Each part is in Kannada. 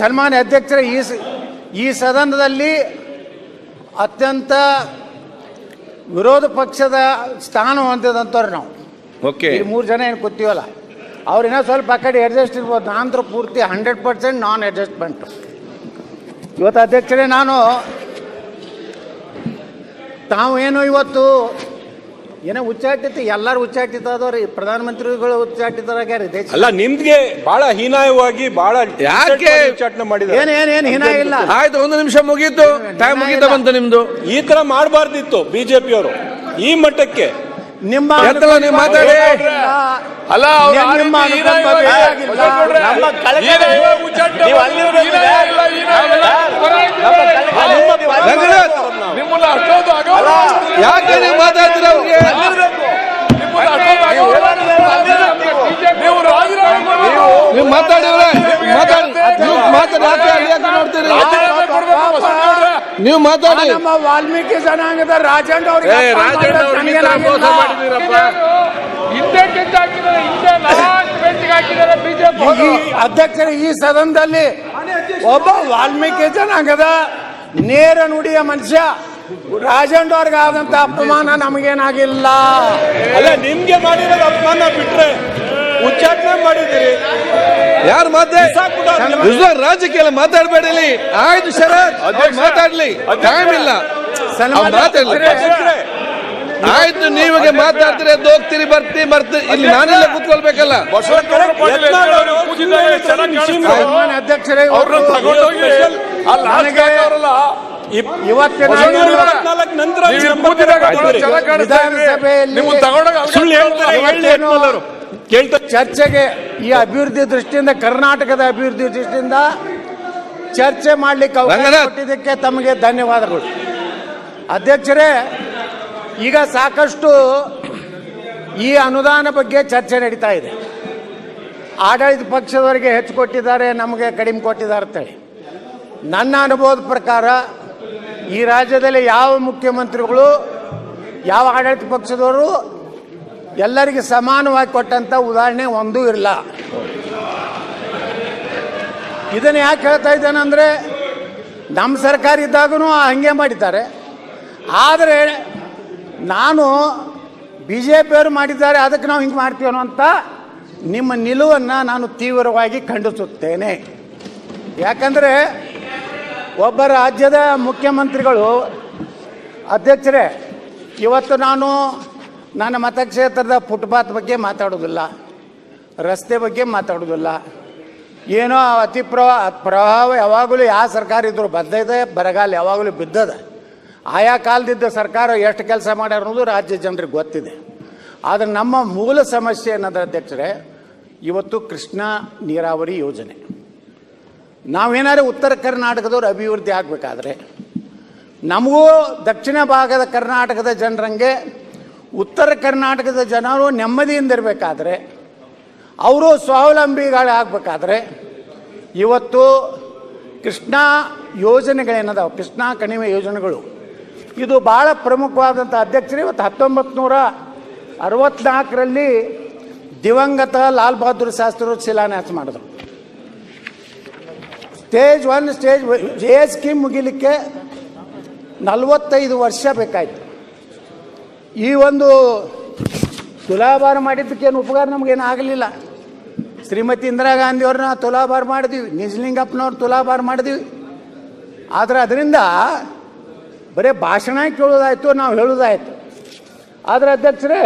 ಸನ್ಮಾನ್ಯ ಅಧ್ಯಕ್ಷರೇ, ಈ ಸದನದಲ್ಲಿ ಅತ್ಯಂತ ವಿರೋಧ ಪಕ್ಷದ ಸ್ಥಾನ ಹೊಂದಿದಂಥವ್ರು ನಾವು. ಓಕೆ, ಈ 3 ಜನ ಏನು ಕೂತೀವಲ್ಲ, ಅವ್ರಿನ್ನೂ ಸ್ವಲ್ಪ ಆ ಕಡೆ ಅಡ್ಜಸ್ಟ್ ಇರ್ಬೋದು. ನಾನಂತರ ಪೂರ್ತಿ 100% ನಾನ್ ಅಡ್ಜಸ್ಟ್ಮೆಂಟ್. ಇವತ್ತು ಅಧ್ಯಕ್ಷರೇ, ತಾವು ಏನು ಇವತ್ತು ಏನೋ ಉಚ್ಚಾಟಿತ, ಎಲ್ಲರೂ ಉಚ್ಚಾಟಿತ ಅದವ್ರಿ, ಪ್ರಧಾನಮಂತ್ರಿಗಳು ಉಚ್ಚಾಟಿತರಾಗ್ಯಾರ. ಅಲ್ಲ, ನಿಮ್ಗೆ ಬಹಳ ಹೀನಾಯವಾಗಿ ಬಹಳ ಯಾಕೆ ಉಚ್ಚಾಟನೆ ಮಾಡಿದ್ದಾರೆ? ಏನೇನು ಹೀನ ಇಲ್ಲ. ಆಯ್ತು, 1 ನಿಮಿಷ ಮುಗೀತು, ಟೈಮ್ ಮುಗೀತಾ ಬಂತು ನಿಮ್ದು. ಈ ತರ ಮಾಡಬಾರ್ದಿತ್ತು ಬಿಜೆಪಿಯವರು ಈ ಮಟ್ಟಕ್ಕೆ. ನಿಮ್ಮ ನೀವು ಮಾತಾಡಿ. ಅಲ್ಲ, ಯಾಕೆ ನೀವು ಮಾತಾಡ್ತೀರ? ನೀವು ಮಾತಾಡಿದ್ರೆ ನೀವು ಮಾತಾಡಿ. ನಮ್ಮ ವಾಲ್ಮೀಕಿ ಜನಾಂಗದ ರಾಜಣ್ಣ ಅವರಿಗೆ ಅಧ್ಯಕ್ಷರ, ಈ ಸದನದಲ್ಲಿ ಒಬ್ಬ ವಾಲ್ಮೀಕಿ ಜನಾಂಗದ ನೇರ ನುಡಿಯ ಮನುಷ್ಯ ರಾಜಣ್ಣ ಅವ್ರಿಗೆ ಆದಂತ ಅಪಮಾನ ನಮಗೇನಾಗಿಲ್ಲ. ಅಲ್ಲ, ನಿಮ್ಗೆ ಮಾಡಿರೋದು ಅಪಮಾನ ಬಿಟ್ರೆ ಉಚ್ಚಾಟನೆ ಮಾಡಿದ್ದೀರಿ. ಯಾರು ರಾಜಕೀಯ ಮಾತಾಡಬೇಡಿ. ಆಯ್ತು ಶರತ್, ಮಾತಾಡ್ಲಿ, ಟೈಮ್ ಇಲ್ಲ, ಮಾತಾಡ್ಲಿ. ಆಯ್ತು, ನೀವಾಗ ಮಾತಾಡ್ತೀರಿ, ಎದ್ದು ಹೋಗ್ತೀರಿ, ಬರ್ತೀರಿ. ಇಲ್ಲಿ ನಾನೆಲ್ಲ ಕೂತ್ಕೊಳ್ಬೇಕಲ್ಲ. ಅಧ್ಯಕ್ಷರೇ, ಚರ್ಚೆಗೆ ಈ ಅಭಿವೃದ್ಧಿ ದೃಷ್ಟಿಯಿಂದ, ಕರ್ನಾಟಕದ ಅಭಿವೃದ್ಧಿ ದೃಷ್ಟಿಯಿಂದ ಚರ್ಚೆ ಮಾಡಲಿಕ್ಕೆ ಅವಕಾಶ ಕೊಟ್ಟಿದ್ದಕ್ಕೆ ತಮಗೆ ಧನ್ಯವಾದಗಳು. ಅಧ್ಯಕ್ಷರೇ, ಈಗ ಸಾಕಷ್ಟು ಈ ಅನುದಾನ ಬಗ್ಗೆ ಚರ್ಚೆ ನಡೀತಾ ಇದೆ. ಆಡಳಿತ ಪಕ್ಷದವರಿಗೆ ಹೆಚ್ಚು ಕೊಟ್ಟಿದ್ದಾರೆ, ನಮಗೆ ಕಡಿಮೆ ಕೊಟ್ಟಿದ್ದಾರೆ ಅಂತೇಳಿ. ನನ್ನ ಅನುಭವದ ಪ್ರಕಾರ ಈ ರಾಜ್ಯದಲ್ಲಿ ಯಾವ ಮುಖ್ಯಮಂತ್ರಿಗಳು, ಯಾವ ಆಡಳಿತ ಪಕ್ಷದವರು ಎಲ್ಲರಿಗೆ ಸಮಾನವಾಗಿ ಕೊಟ್ಟಂತ ಉದಾಹರಣೆ ಒಂದೂ ಇಲ್ಲ. ಇದನ್ನು ಯಾಕೆ ಹೇಳ್ತಾ ಇದ್ದೇನೆ ಅಂದರೆ, ನಮ್ಮ ಸರ್ಕಾರ ಇದ್ದಾಗೂ ಹಂಗೆ ಮಾಡಿದ್ದಾರೆ. ಆದರೆ ನಾನು BJPಯವರು ಮಾಡಿದ್ದಾರೆ, ಅದಕ್ಕೆ ನಾವು ಹಿಂಗೆ ಮಾಡ್ತೀವಿ ಅನ್ನೋಂಥ ನಿಮ್ಮ ನಿಲುವನ್ನು ನಾನು ತೀವ್ರವಾಗಿ ಖಂಡಿಸುತ್ತೇನೆ. ಯಾಕಂದರೆ ಒಬ್ಬ ರಾಜ್ಯದ ಮುಖ್ಯಮಂತ್ರಿಗಳು, ಅಧ್ಯಕ್ಷರೇ, ಇವತ್ತು ನಾನು ನನ್ನ ಮತಕ್ಷೇತ್ರದ ಫುಟ್ಪಾತ್ ಬಗ್ಗೆ ಮಾತಾಡೋದಿಲ್ಲ, ರಸ್ತೆ ಬಗ್ಗೆ ಮಾತಾಡೋದಿಲ್ಲ. ಏನೋ ಅತಿ ಪ್ರವಾಹ ಯಾವಾಗಲೂ ಯಾವ ಸರ್ಕಾರ ಇದ್ದರೂ ಬದ್ದೈತೆ, ಬರಗಾಲ ಯಾವಾಗಲೂ ಬಿದ್ದದ. ಆಯಾ ಕಾಲದಿದ್ದ ಸರ್ಕಾರ ಎಷ್ಟು ಕೆಲಸ ಮಾಡ್ಯಾರ ಅನ್ನೋದು ರಾಜ್ಯ ಜನರಿಗೆ ಗೊತ್ತಿದೆ. ಆದರೆ ನಮ್ಮ ಮೂಲ ಸಮಸ್ಯೆ ಏನಂದ್ರೆ ಅಧ್ಯಕ್ಷರೇ, ಇವತ್ತು ಕೃಷ್ಣಾ ನೀರಾವರಿ ಯೋಜನೆ. ನಾವೇನಾದ್ರು ಉತ್ತರ ಕರ್ನಾಟಕದವ್ರು ಅಭಿವೃದ್ಧಿ ಆಗಬೇಕಾದ್ರೆ, ನಮಗೂ ದಕ್ಷಿಣ ಭಾಗದ ಕರ್ನಾಟಕದ ಜನರಂಗೆ ಉತ್ತರ ಕರ್ನಾಟಕದ ಜನರು ನೆಮ್ಮದಿಯಿಂದಿರಬೇಕಾದ್ರೆ, ಅವರು ಸ್ವಾವಲಂಬಿಗಳಾಗಬೇಕಾದ್ರೆ, ಇವತ್ತು ಕೃಷ್ಣಾ ಯೋಜನೆಗಳೇನದಾವ, ಕೃಷ್ಣಾ ಕಣಿವೆ ಯೋಜನೆಗಳು, ಇದು ಭಾಳ ಪ್ರಮುಖವಾದಂಥ ಅಧ್ಯಕ್ಷರೇ. ಇವತ್ತು 1964ರಲ್ಲಿ ದಿವಂಗತ ಲಾಲ್ ಬಹದ್ದೂರ್ ಶಾಸ್ತ್ರಿ ಶಿಲಾನ್ಯಾಸ ಮಾಡಿದ್ರು. ಸ್ಟೇಜ್ 1 ಸ್ಟೇಜ್ ಜೆ ಸ್ಕೀಮ್ ಮುಗಿಲಿಕ್ಕೆ 45 ವರ್ಷ ಬೇಕಾಯಿತು. ಈ ಒಂದು ತುಲಾಭಾರ ಮಾಡಿದ್ದಕ್ಕೇನು ಉಪಕಾರ ನಮಗೇನು ಆಗಲಿಲ್ಲ. ಶ್ರೀಮತಿ ಇಂದಿರಾ ಗಾಂಧಿಯವ್ರನ್ನ ತುಲಾಭಾರ ಮಾಡಿದ್ವಿ, ನಿಜಲಿಂಗಪ್ಪನವ್ರು ತುಲಾಭಾರ ಮಾಡಿದ್ವಿ. ಆದರೆ ಅದರಿಂದ ಬರೀ ಭಾಷಣ ಕೇಳೋದಾಯಿತು, ನಾವು ಹೇಳೋದಾಯಿತು. ಆದರೆ ಅಧ್ಯಕ್ಷರೇ,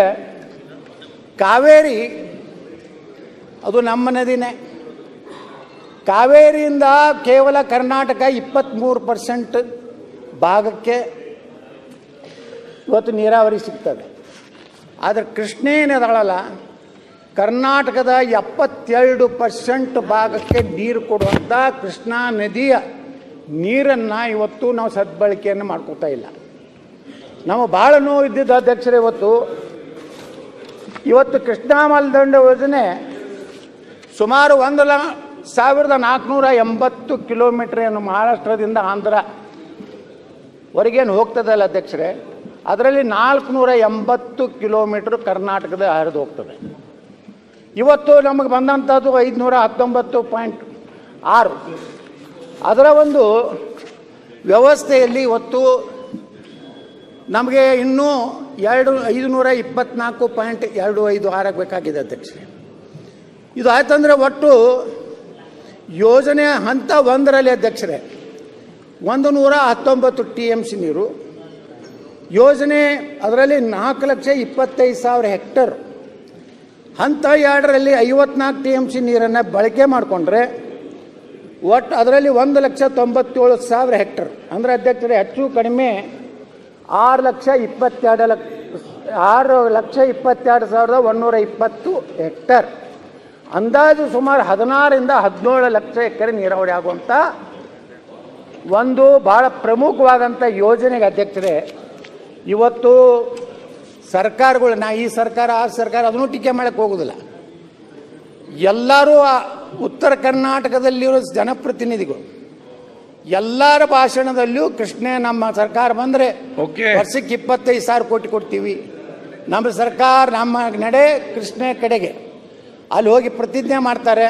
ಕಾವೇರಿ ಅದು ನಮ್ಮ ನದಿನೇ. ಕಾವೇರಿಯಿಂದ ಕೇವಲ ಕರ್ನಾಟಕ 23% ಭಾಗಕ್ಕೆ ಇವತ್ತು ನೀರಾವರಿ ಸಿಗ್ತದೆ. ಆದರೆ ಕೃಷ್ಣೆ ಏನಿದಾಳಲ್ಲ, ಕರ್ನಾಟಕದ 72% ಭಾಗಕ್ಕೆ ನೀರು ಕೊಡುವಂಥ ಕೃಷ್ಣಾ ನದಿಯ ನೀರನ್ನು ಇವತ್ತು ನಾವು ಸದ್ಬಳಕೆಯನ್ನು ಮಾಡ್ಕೋತಾ ಇಲ್ಲ. ನಾವು ಭಾಳ ನೋವು ಇದ್ದಿದ್ದು ಅಧ್ಯಕ್ಷರೇ. ಇವತ್ತು ಕೃಷ್ಣಾ ಮೇಲ್ದಂಡೆ ಯೋಜನೆ ಸುಮಾರು 1,480 ಕಿಲೋಮೀಟರ್ ಏನು ಮಹಾರಾಷ್ಟ್ರದಿಂದ ಆಂಧ್ರವರೆಗೇನು ಹೋಗ್ತದಲ್ಲ ಅಧ್ಯಕ್ಷರೇ, ಅದರಲ್ಲಿ 480 ಕಿಲೋಮೀಟರ್ ಕರ್ನಾಟಕದ ಹರಿದು ಹೋಗ್ತದೆ. ಇವತ್ತು ನಮಗೆ ಬಂದಂಥದ್ದು 519 6 ಅದರ ಒಂದು ವ್ಯವಸ್ಥೆಯಲ್ಲಿ ಇವತ್ತು ನಮಗೆ ಇನ್ನೂ 524.25 ಆಗಬೇಕಾಗಿದೆ ಅಧ್ಯಕ್ಷರೇ. ಇದು ಆಯ್ತಂದರೆ ಒಟ್ಟು ಯೋಜನೆ ಹಂತ 1ರಲ್ಲಿ ಅಧ್ಯಕ್ಷರೇ 119 TMC ನೀರು ಯೋಜನೆ, ಅದರಲ್ಲಿ 4,25,000 ಹೆಕ್ಟರ್. ಹಂತ 2ರಲ್ಲಿ 54 TMC ನೀರನ್ನು ಬಳಕೆ ಮಾಡಿಕೊಂಡ್ರೆ ಒಟ್ಟು ಅದರಲ್ಲಿ 1,97,000 ಹೆಕ್ಟರ್. ಅಂದರೆ ಅಧ್ಯಕ್ಷರೇ ಹೆಚ್ಚು ಕಡಿಮೆ 6,22,120 ಹೆಕ್ಟರ್. ಅಂದಾಜು ಸುಮಾರು 16 ರಿಂದ 17 ಲಕ್ಷ ಎಕರೆ ನೀರಾವರಿ ಆಗುವಂಥ ಒಂದು ಭಾಳ ಪ್ರಮುಖವಾದಂಥ ಯೋಜನೆಗೆ ಅಧ್ಯಕ್ಷರೇ ಇವತ್ತು ಸರ್ಕಾರಗಳು, ಈ ಸರ್ಕಾರ ಆ ಸರ್ಕಾರ ಅದನ್ನು ಟೀಕೆ ಮಾಡೋಕ್ಕೆ ಹೋಗೋದಿಲ್ಲ. ಎಲ್ಲರೂ ಉತ್ತರ ಕರ್ನಾಟಕದಲ್ಲಿರೋ ಜನಪ್ರತಿನಿಧಿಗಳು ಎಲ್ಲರ ಭಾಷಣದಲ್ಲಿಯೂ ಕೃಷ್ಣೇ ನಮ್ಮ ಸರ್ಕಾರ ಬಂದರೆ ವರ್ಷಕ್ಕೆ 25,000 ಕೋಟಿ ಕೊಡ್ತೀವಿ, ನಮ್ಮ ಸರ್ಕಾರ ನಮ್ಮ ನಡೆ ಕೃಷ್ಣೆ ಕಡೆಗೆ ಅಲ್ಲಿ ಹೋಗಿ ಪ್ರತಿಜ್ಞೆ ಮಾಡ್ತಾರೆ.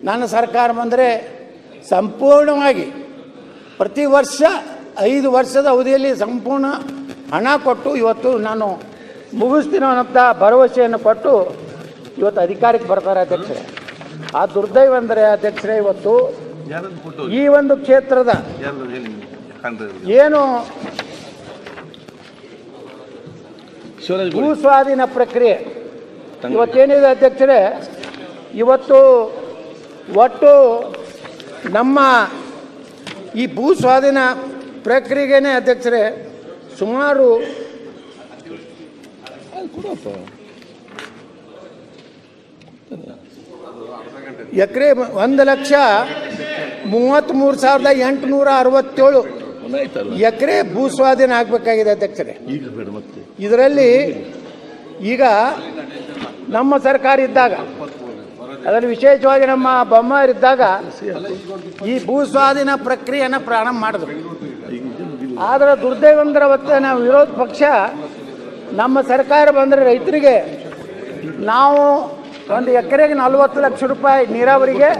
ನನ್ನ ಸರ್ಕಾರ ಬಂದರೆ ಸಂಪೂರ್ಣವಾಗಿ ಪ್ರತಿ ವರ್ಷ 5 ವರ್ಷದ ಅವಧಿಯಲ್ಲಿ ಸಂಪೂರ್ಣ ಹಣ ಕೊಟ್ಟು ಇವತ್ತು ನಾನು ಮುಗಿಸ್ತೀನಿ ಅನ್ನೋಂಥ ಭರವಸೆಯನ್ನು ಕೊಟ್ಟು ಇವತ್ತು ಅಧಿಕಾರಕ್ಕೆ ಬರ್ತಾರೆ ಅಧ್ಯಕ್ಷರೇ. ಆ ದುರ್ದೈವ ಅಂದರೆ ಅಧ್ಯಕ್ಷರೇ ಇವತ್ತು ಈ ಒಂದು ಕ್ಷೇತ್ರದ ಏನು ಭೂ ಸ್ವಾಧೀನ ಪ್ರಕ್ರಿಯೆ ಇವತ್ತೇನಿದೆ ಅಧ್ಯಕ್ಷರೇ, ಇವತ್ತು ಒಟ್ಟು ನಮ್ಮ ಈ ಭೂ ಸ್ವಾಧೀನ ಪ್ರಕ್ರಿಯೆಗೇನೆ ಅಧ್ಯಕ್ಷರೇ ಸುಮಾರು ಎಕರೆ 1,33,867 ಎಕರೆ ಭೂ ಸ್ವಾಧೀನ ಆಗಬೇಕಾಗಿದೆ ಅಧ್ಯಕ್ಷರೇ. ಇದರಲ್ಲಿ ಈಗ ನಮ್ಮ ಸರ್ಕಾರ ಇದ್ದಾಗ, ಅದರಲ್ಲಿ ವಿಶೇಷವಾಗಿ ನಮ್ಮ ಬೊಮ್ಮಾರಿದ್ದಾಗ ಈ ಭೂ ಸ್ವಾಧೀನ ಪ್ರಕ್ರಿಯೆಯನ್ನು ಪ್ರಾರಂಭ ಮಾಡಿದ್ರು. ಆದರೆ ದುರ್ದೈವಂದ್ರ ಅವತ್ತು ನಾವು ವಿರೋಧ ಪಕ್ಷ ನಮ್ಮ ಸರ್ಕಾರ ಬಂದರೆ ರೈತರಿಗೆ ನಾವು ಒಂದು ಎಕರೆಗೆ 40 ಲಕ್ಷ ರೂಪಾಯಿ ನೀರಾವರಿಗೆ,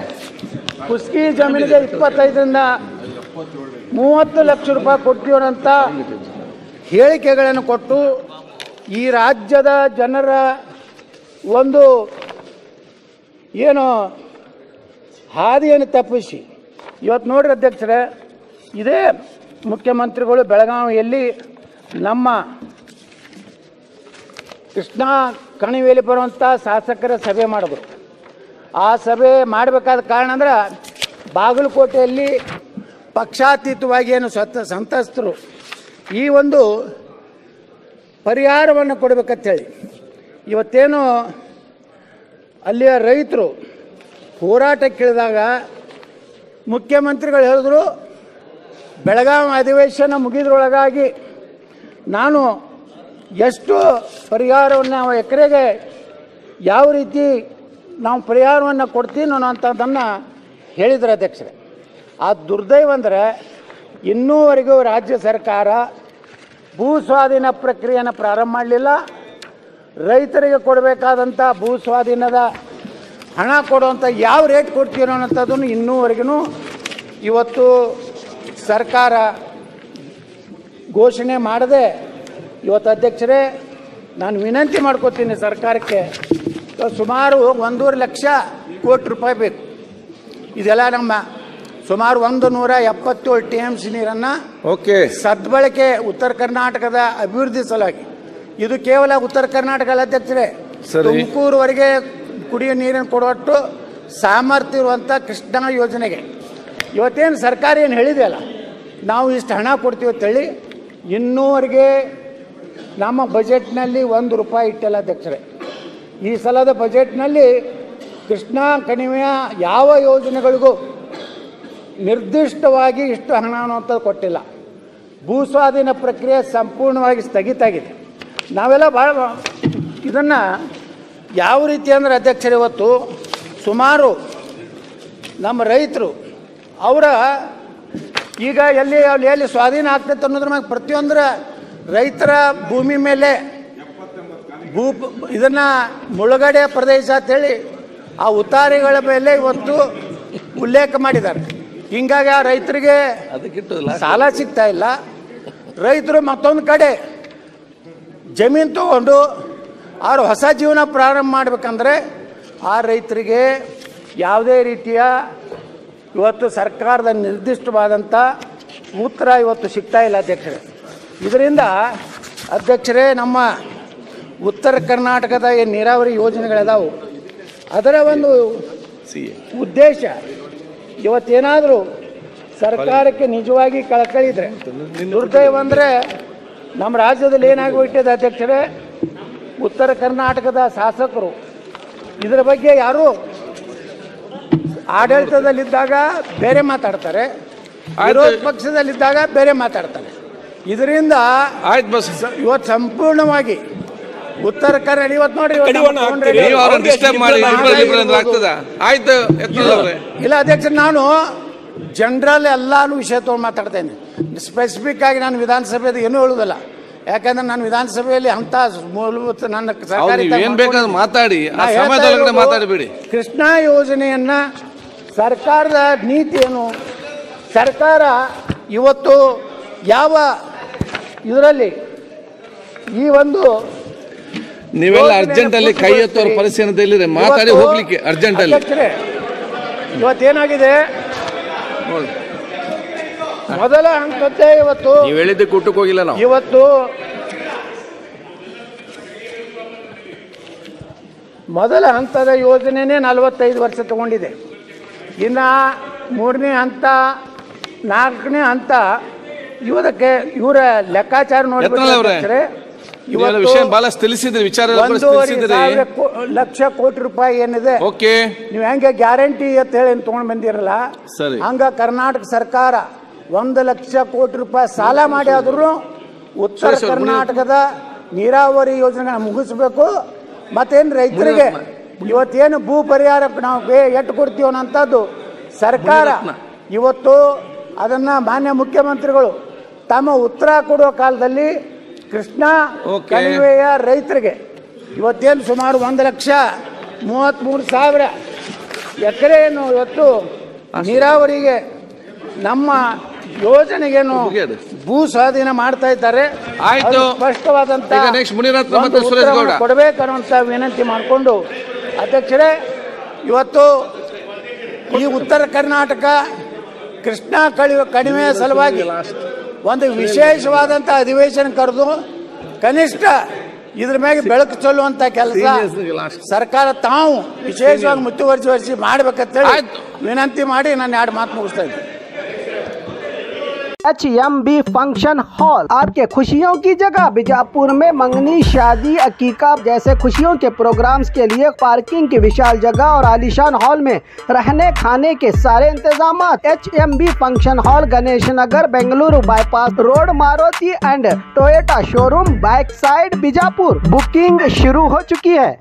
ಕುಸ್ಕಿ ಜಮೀನಿಗೆ 25 ರಿಂದ 30 ಲಕ್ಷ ರೂಪಾಯಿ ಕೊಡ್ತೀವಿ ಅಂತ ಹೇಳಿಕೆಗಳನ್ನು ಕೊಟ್ಟು ಈ ರಾಜ್ಯದ ಜನರ ಒಂದು ಏನು ಹಾದಿಯನ್ನು ತಪ್ಪಿಸಿ ಇವತ್ತು ನೋಡ್ರಿ ಅಧ್ಯಕ್ಷರೇ, ಇದೇ ಮುಖ್ಯಮಂತ್ರಿಗಳು ಬೆಳಗಾವಿಯಲ್ಲಿ ನಮ್ಮ ಕೃಷ್ಣಾ ಕಣಿವೆಯಲ್ಲಿ ಬರುವಂಥ ಶಾಸಕರ ಸಭೆ ಮಾಡಿದ್ರು. ಆ ಸಭೆ ಮಾಡಬೇಕಾದ ಕಾರಣ ಅಂದ್ರೆ ಬಾಗಲಕೋಟೆಯಲ್ಲಿ ಪಕ್ಷಾತೀತವಾಗಿ ಏನು ಸಂತ್ರಸ್ತರು ಈ ಒಂದು ಪರಿಹಾರವನ್ನು ಕೊಡಬೇಕಂತೇಳಿ ಇವತ್ತೇನು ಅಲ್ಲಿಯ ರೈತರು ಹೋರಾಟಕ್ಕಿಳಿದಾಗ ಮುಖ್ಯಮಂತ್ರಿಗಳು ಹೇಳಿದ್ರು, ಬೆಳಗಾವಿ ಅಧಿವೇಶನ ಮುಗಿದ್ರೊಳಗಾಗಿ ನಾನು ಎಷ್ಟು ಪರಿಹಾರವನ್ನು ಎಕರೆಗೆ ಯಾವ ರೀತಿ ನಾವು ಪರಿಹಾರವನ್ನು ಕೊಡ್ತೀವಿ ಅನ್ನೋಂಥದ್ದನ್ನು ಹೇಳಿದ್ರು ಅಧ್ಯಕ್ಷರೇ. ಆ ದುರ್ದೈವ ಅಂದರೆ ಇನ್ನೂವರೆಗೂ ರಾಜ್ಯ ಸರ್ಕಾರ ಭೂ ಸ್ವಾಧೀನ ಪ್ರಕ್ರಿಯೆಯನ್ನು ಪ್ರಾರಂಭ ಮಾಡಲಿಲ್ಲ. ರೈತರಿಗೆ ಕೊಡಬೇಕಾದಂಥ ಭೂ ಸ್ವಾಧೀನದ ಹಣ ಕೊಡುವಂಥ ಯಾವ ರೇಟ್ ಕೊಡ್ತೀರೋ ಅನ್ನೋಂಥದ್ದನ್ನು ಇನ್ನೂವರೆಗೂ ಇವತ್ತು ಸರ್ಕಾರ ಘೋಷಣೆ ಮಾಡದೆ ಇವತ್ತು ಅಧ್ಯಕ್ಷರೇ ನಾನು ವಿನಂತಿ ಮಾಡ್ಕೋತೀನಿ ಸರ್ಕಾರಕ್ಕೆ, ಸುಮಾರು 1.5 ಲಕ್ಷ ಕೋಟಿ ರೂಪಾಯಿ ಬೇಕು. ಇದೆಲ್ಲ ನಮ್ಮ ಸುಮಾರು 177 TMC ನೀರನ್ನು ಸದ್ಬಳಕೆ ಉತ್ತರ ಕರ್ನಾಟಕದ ಅಭಿವೃದ್ಧಿ ಸಲುವಾಗಿ, ಇದು ಕೇವಲ ಉತ್ತರ ಕರ್ನಾಟಕ ಅಲ್ಲ ಅಧ್ಯಕ್ಷರೇ, ತುಮಕೂರುವರೆಗೆ ಕುಡಿಯೋ ನೀರನ್ನು ಕೊಡುವಷ್ಟು ಸಾಮರ್ಥ್ಯ ಇರುವಂಥ ಕೃಷ್ಣಾ ಯೋಜನೆಗೆ ಇವತ್ತೇನು ಸರ್ಕಾರ ಏನು ಹೇಳಿದೆಯಲ್ಲ, ನಾವು ಇಷ್ಟು ಹಣ ಕೊಡ್ತೀವಿ ಅಂತೇಳಿ ಇನ್ನೂವರೆಗೆ ನಮ್ಮ ಬಜೆಟ್ನಲ್ಲಿ 1 ರೂಪಾಯಿ ಇಟ್ಟಿಲ್ಲ ಅಧ್ಯಕ್ಷರೇ. ಈ ಸಲದ ಬಜೆಟ್ನಲ್ಲಿ ಕೃಷ್ಣಾ ಕಣಿವೆಯ ಯಾವ ಯೋಜನೆಗಳಿಗೂ ನಿರ್ದಿಷ್ಟವಾಗಿ ಇಷ್ಟು ಹಣ ಅನ್ನುವಂಥದ್ದು ಕೊಟ್ಟಿಲ್ಲ. ಭೂ ಸ್ವಾಧೀನ ಪ್ರಕ್ರಿಯೆ ಸಂಪೂರ್ಣವಾಗಿ ಸ್ಥಗಿತ ಆಗಿದೆ. ನಾವೆಲ್ಲ ಭಾಳ ಇದನ್ನು ಯಾವ ರೀತಿ ಅಂದರೆ ಅಧ್ಯಕ್ಷರೇ, ಇವತ್ತು ಸುಮಾರು ನಮ್ಮ ರೈತರು ಅವರ ಈಗ ಎಲ್ಲಿ ಸ್ವಾಧೀನ ಆಗ್ತೈತೆ ಅನ್ನೋದ್ರ ಮ್ಯಾಗ ಪ್ರತಿಯೊಂದರ ರೈತರ ಭೂಮಿ ಮೇಲೆ ಇದನ್ನು ಮುಳುಗಡೆ ಪ್ರದೇಶ ಅಂತೇಳಿ ಆ ಉತ್ತಾರಿಗಳ ಮೇಲೆ ಇವತ್ತು ಉಲ್ಲೇಖ ಮಾಡಿದ್ದಾರೆ. ಹಿಂಗಾಗಿ ಆ ರೈತರಿಗೆ ಸಾಲ ಸಿಗ್ತಾ ಇಲ್ಲ. ರೈತರು ಮತ್ತೊಂದು ಕಡೆ ಜಮೀನು ತಗೊಂಡು ಅವರು ಹೊಸ ಜೀವನ ಪ್ರಾರಂಭ ಮಾಡಬೇಕಂದ್ರೆ ಆ ರೈತರಿಗೆ ಯಾವುದೇ ರೀತಿಯ ಇವತ್ತು ಸರ್ಕಾರದ ನಿರ್ದಿಷ್ಟವಾದಂಥ ಉತ್ತರ ಇವತ್ತು ಸಿಗ್ತಾ ಇಲ್ಲ ಅಧ್ಯಕ್ಷರೇ. ಇದರಿಂದ ಅಧ್ಯಕ್ಷರೇ, ನಮ್ಮ ಉತ್ತರ ಕರ್ನಾಟಕದ ಏನು ನೀರಾವರಿ ಯೋಜನೆಗಳಿದಾವೆ ಅದರ ಒಂದು ಉದ್ದೇಶ ಇವತ್ತೇನಾದರೂ ಸರ್ಕಾರಕ್ಕೆ ನಿಜವಾಗಿ ಕಳಕಳಿದ್ರೆ, ದುರ್ದೈವ ಅಂದರೆ ನಮ್ಮ ರಾಜ್ಯದಲ್ಲಿ ಏನಾಗೋಗ್ಬಿಟ್ಟಿದೆ ಅಧ್ಯಕ್ಷರೇ, ಉತ್ತರ ಕರ್ನಾಟಕದ ಶಾಸಕರು ಇದರ ಬಗ್ಗೆ ಯಾರು ಆಡಳಿತದಲ್ಲಿದ್ದಾಗ ಬೇರೆ ಮಾತಾಡ್ತಾರೆ, ವಿರೋಧ ಪಕ್ಷದಲ್ಲಿದ್ದಾಗ ಬೇರೆ ಮಾತಾಡ್ತಾರೆ. ಇದರಿಂದ ಇವತ್ತು ಸಂಪೂರ್ಣವಾಗಿ ಉತ್ತರ ಕನ್ನಡ ಇವತ್ತು ನೋಡಿ ಇಲ್ಲ ಅಧ್ಯಕ್ಷ, ನಾನು ಜನರಲ್ ಎಲ್ಲಾನು ವಿಷಯ ತೊಗೊಂಡು ಮಾತಾಡ್ತೇನೆ. ಸ್ಪೆಸಿಫಿಕ್ ಆಗಿ ನಾನು ವಿಧಾನಸಭೆದು ಏನೂ ಹೇಳುವುದಿಲ್ಲ. ಯಾಕಂದ್ರೆ ನಾನು ವಿಧಾನಸಭೆಯಲ್ಲಿ ಅಂತ ಮೂಲಭೂತ ನನ್ನ ಮಾತಾಡಬೇಡಿ. ಕೃಷ್ಣಾ ಯೋಜನೆಯನ್ನ ಸರ್ಕಾರದ ನೀತಿ ಏನು, ಸರ್ಕಾರ ಇವತ್ತು ಯಾವ ಇದರಲ್ಲಿ ಈ ಒಂದು ನೀವೆಲ್ಲ ಅರ್ಜೆಂಟ್ ಅಲ್ಲಿ ಕೈ ಎತ್ತುವ ಪರಿಸ್ಥಿತಿಯಲ್ಲಿ ಮಾತಾಡಿ ಹೋಗ್ಲಿಕ್ಕೆ ಅರ್ಜೆಂಟ್ ಅಲ್ಲಿ ಇವತ್ತೇನಾಗಿದೆ, ಮೊದಲ ಹಂತದ್ದೇ ಇವತ್ತು ನೀವು ಹೇಳಿದ್ದಕ್ಕೆ ಊಟಕ್ಕೆ ಹೋಗಿಲ್ಲ ನಾವು. ಇವತ್ತು ಮೊದಲ ಹಂತದ ಯೋಜನೆನೇ 45 ವರ್ಷ ತಗೊಂಡಿದೆ. ಇನ್ನು 3ನೇ ಹಂತ 4ನೇ ಹಂತ ಇವಕ್ಕೆ ಇವರ ಲೆಕ್ಕಾಚಾರ ನೋಡಿದ್ರೆ ವಿಷಯ ಬಹಳಷ್ಟು ತಿಳಿಸಿದ್ರಿ, ವಿಚಾರ 1,500,000 ಲಕ್ಷ ಕೋಟಿ ರೂಪಾಯಿ ಏನಿದೆ, ಓಕೆ, ನೀವು ಹೆಂಗೆ ಗ್ಯಾರಂಟಿ ಅಂತ ಹೇಳಿ ತಗೊಂಡು ಬಂದಿರಲ್ಲ, ಹಂಗ ಕರ್ನಾಟಕ ಸರ್ಕಾರ 1 ಲಕ್ಷ ಕೋಟಿ ರೂಪಾಯಿ ಸಾಲ ಮಾಡಿ ಆದ್ರೂ ಉತ್ತರ ಕರ್ನಾಟಕದ ನೀರಾವರಿ ಯೋಜನೆ ಮುಗಿಸ್ಬೇಕು. ಮತ್ತೇನು ರೈತರಿಗೆ ಇವತ್ತೇನು ಭೂ ಪರಿಹಾರಕ್ಕೆ ನಾವು ಎಟ್ಟು ಕೊಡ್ತೀವಿ ಅನ್ನೋಂಥದ್ದು ಸರ್ಕಾರ ಇವತ್ತು ಅದನ್ನ ಮಾನ್ಯ ಮುಖ್ಯಮಂತ್ರಿಗಳು ತಮ್ಮ ಉತ್ತರ ಕೊಡುವ ಕಾಲದಲ್ಲಿ ಕೃಷ್ಣಾ ಕಣಿವೆಯ ರೈತರಿಗೆ ಇವತ್ತೇನು ಸುಮಾರು 1,33,000 ಎಕರೆಯನ್ನು ಇವತ್ತು ನೀರಾವರಿಗೆ ನಮ್ಮ ಯೋಜನೆಗೇನು ಭೂ ಸ್ವಾಧೀನ ಮಾಡ್ತಾ ಇದ್ದಾರೆ. ಸ್ಪಷ್ಟವಾದಂತ ಕೊಡಬೇಕನ್ನುವಂತ ವಿನಂತಿ ಮಾಡಿಕೊಂಡು ಅಧ್ಯಕ್ಷರೇ, ಇವತ್ತು ಈ ಉತ್ತರ ಕರ್ನಾಟಕ ಕೃಷ್ಣಾ ಕಣಿವೆಯ ಸಲುವಾಗಿ ಒಂದು ವಿಶೇಷವಾದಂಥ ಅಧಿವೇಶನ ಕರೆದು ಕನಿಷ್ಠ ಇದ್ರ ಮೇಲೆ ಬೆಳಕು ಚೆಲ್ಲುವಂತ ಕೆಲಸ ಸರ್ಕಾರ ತಾವು ವಿಶೇಷವಾಗಿ ಮುತುವರ್ಜಿ ಮಾಡಬೇಕಂತೇಳಿ ವಿನಂತಿ ಮಾಡಿ ನಾನು 2 ಮಾತು ಮುಗಿಸ್ತಾ ಇದ್ದೀನಿ. HMB फंक्शन हॉल आपके खुशियों की जगह। बीजापुर में मंगनी, शादी, अकीका जैसे खुशियों के प्रोग्राम्स के लिए पार्किंग की विशाल जगह और आलीशान हॉल में रहने खाने के सारे इंतजाम। HMB function hall Ganesh Nagar, Bengaluru bypass road, Maruti and Toyota showroom, back side, Bijapur. Booking शुरू हो चुकी है।